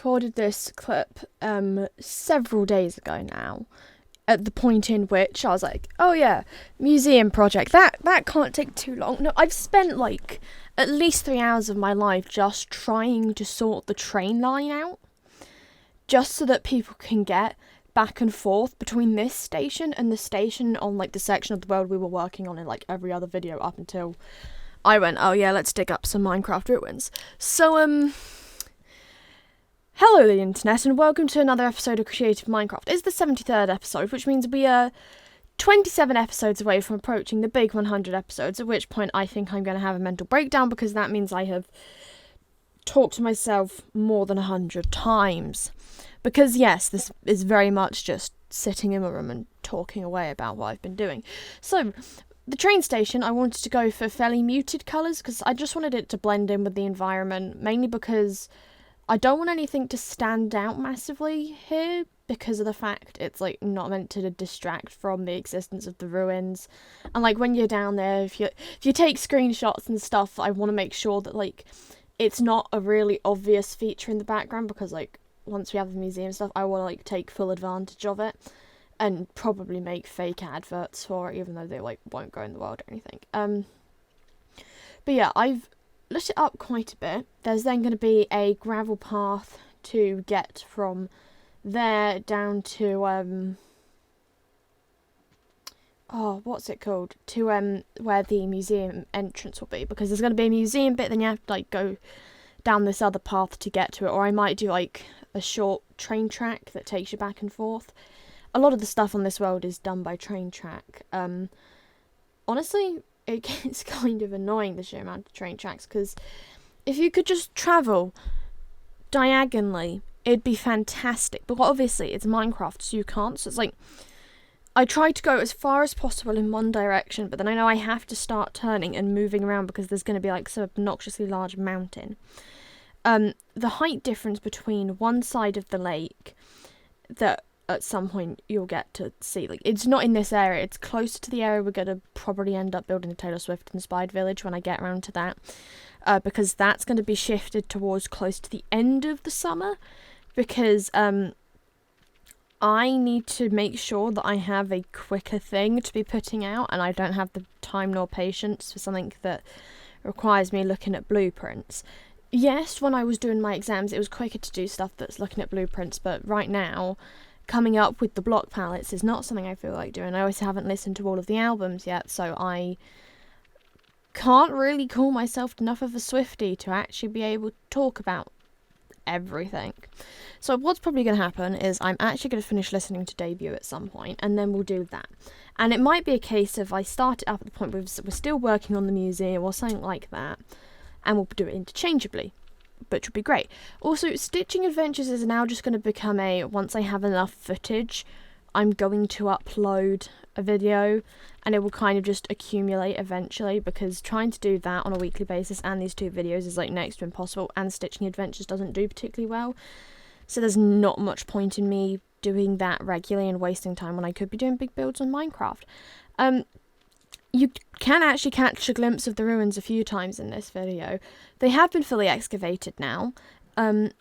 recorded this clip several days ago now, at the point in which I was like, oh yeah, museum project, that can't take too long. No, I've spent like at least 3 hours of my life just trying to sort the train line out, just so that people can get back and forth between this station and the station on like the section of the world we were working on in like every other video up until I went, oh yeah, let's dig up some Minecraft ruins. So hello the internet and welcome to another episode of Creative Minecraft. It's the 73rd episode, which means we are 27 episodes away from approaching the big 100 episodes, at which point I think I'm going to have a mental breakdown because that means I have talked to myself more than 100 times. Because yes, this is very much just sitting in my room and talking away about what I've been doing. So, the train station, I wanted to go for fairly muted colours because I just wanted it to blend in with the environment, mainly because I don't want anything to stand out massively here because of the fact it's like not meant to distract from the existence of the ruins. And like when you're down there, if you take screenshots and stuff, I want to make sure that like it's not a really obvious feature in the background, because like once we have the museum stuff, I want to like take full advantage of it and probably make fake adverts for it, even though they like won't go in the world or anything. But yeah, I've looked it up quite a bit. There's then going to be a gravel path to get from there down to what's it called? To where the museum entrance will be, because there's going to be a museum bit, then you have to like go down this other path to get to it, or I might do like a short train track that takes you back and forth. A lot of the stuff on this world is done by train track. Honestly, it gets kind of annoying, the sheer amount of train tracks, because if you could just travel diagonally, it'd be fantastic. But obviously, it's Minecraft, so you can't. So it's like, I try to go as far as possible in one direction, but then I know I have to start turning and moving around because there's going to be like some obnoxiously large mountain. The height difference between one side of the lake that at some point you'll get to see, like, it's not in this area, it's closer to the area we're going to probably end up building a Taylor Swift inspired village when I get around to that, because that's going to be shifted towards close to the end of the summer, because I need to make sure that I have a quicker thing to be putting out, and I don't have the time nor patience for something that requires me looking at blueprints. Yes, when I was doing my exams it was quicker to do stuff that's looking at blueprints, but right now coming up with the block palettes is not something I feel like doing. I also haven't listened to all of the albums yet, so I can't really call myself enough of a Swiftie to actually be able to talk about everything. So what's probably going to happen is I'm actually going to finish listening to Debut at some point, and then we'll do that. And it might be a case of I start it up at the point where we're still working on the museum or something like that, and we'll do it interchangeably, which would be great. Also, Stitching Adventures is now just going to become once I have enough footage, I'm going to upload a video, and it will kind of just accumulate eventually, because trying to do that on a weekly basis and these two videos is like next to impossible, and Stitching Adventures doesn't do particularly well, so there's not much point in me doing that regularly and wasting time when I could be doing big builds on Minecraft. You can actually catch a glimpse of the ruins a few times in this video. They have been fully excavated now, but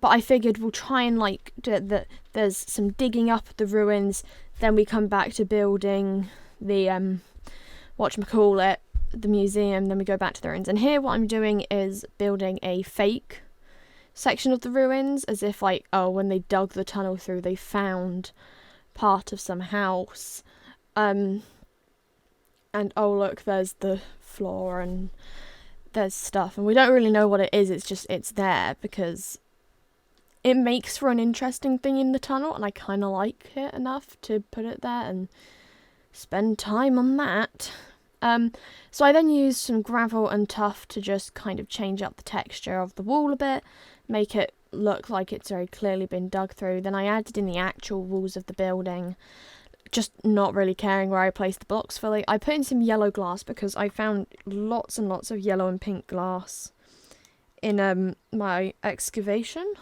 I figured we'll try and like do that. There's some digging up the ruins, then we come back to building the whatchamacallit, the museum, then we go back to the ruins. And here what I'm doing is building a fake section of the ruins, as if like, oh, when they dug the tunnel through they found part of some house. And oh look, there's the floor and there's stuff, and we don't really know what it is, it's there because it makes for an interesting thing in the tunnel, and I kind of like it enough to put it there and spend time on that. So I then used some gravel and tuff to just kind of change up the texture of the wall a bit, make it look like it's very clearly been dug through. Then I added in the actual walls of the building, just not really caring where I placed the blocks fully. I put in some yellow glass because I found lots and lots of yellow and pink glass in my excavation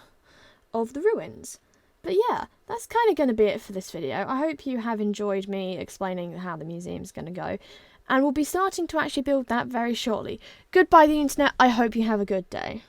of the ruins. But yeah, that's kind of going to be it for this video. I hope you have enjoyed me explaining how the museum's going to go, and we'll be starting to actually build that very shortly. Goodbye the internet, I hope you have a good day.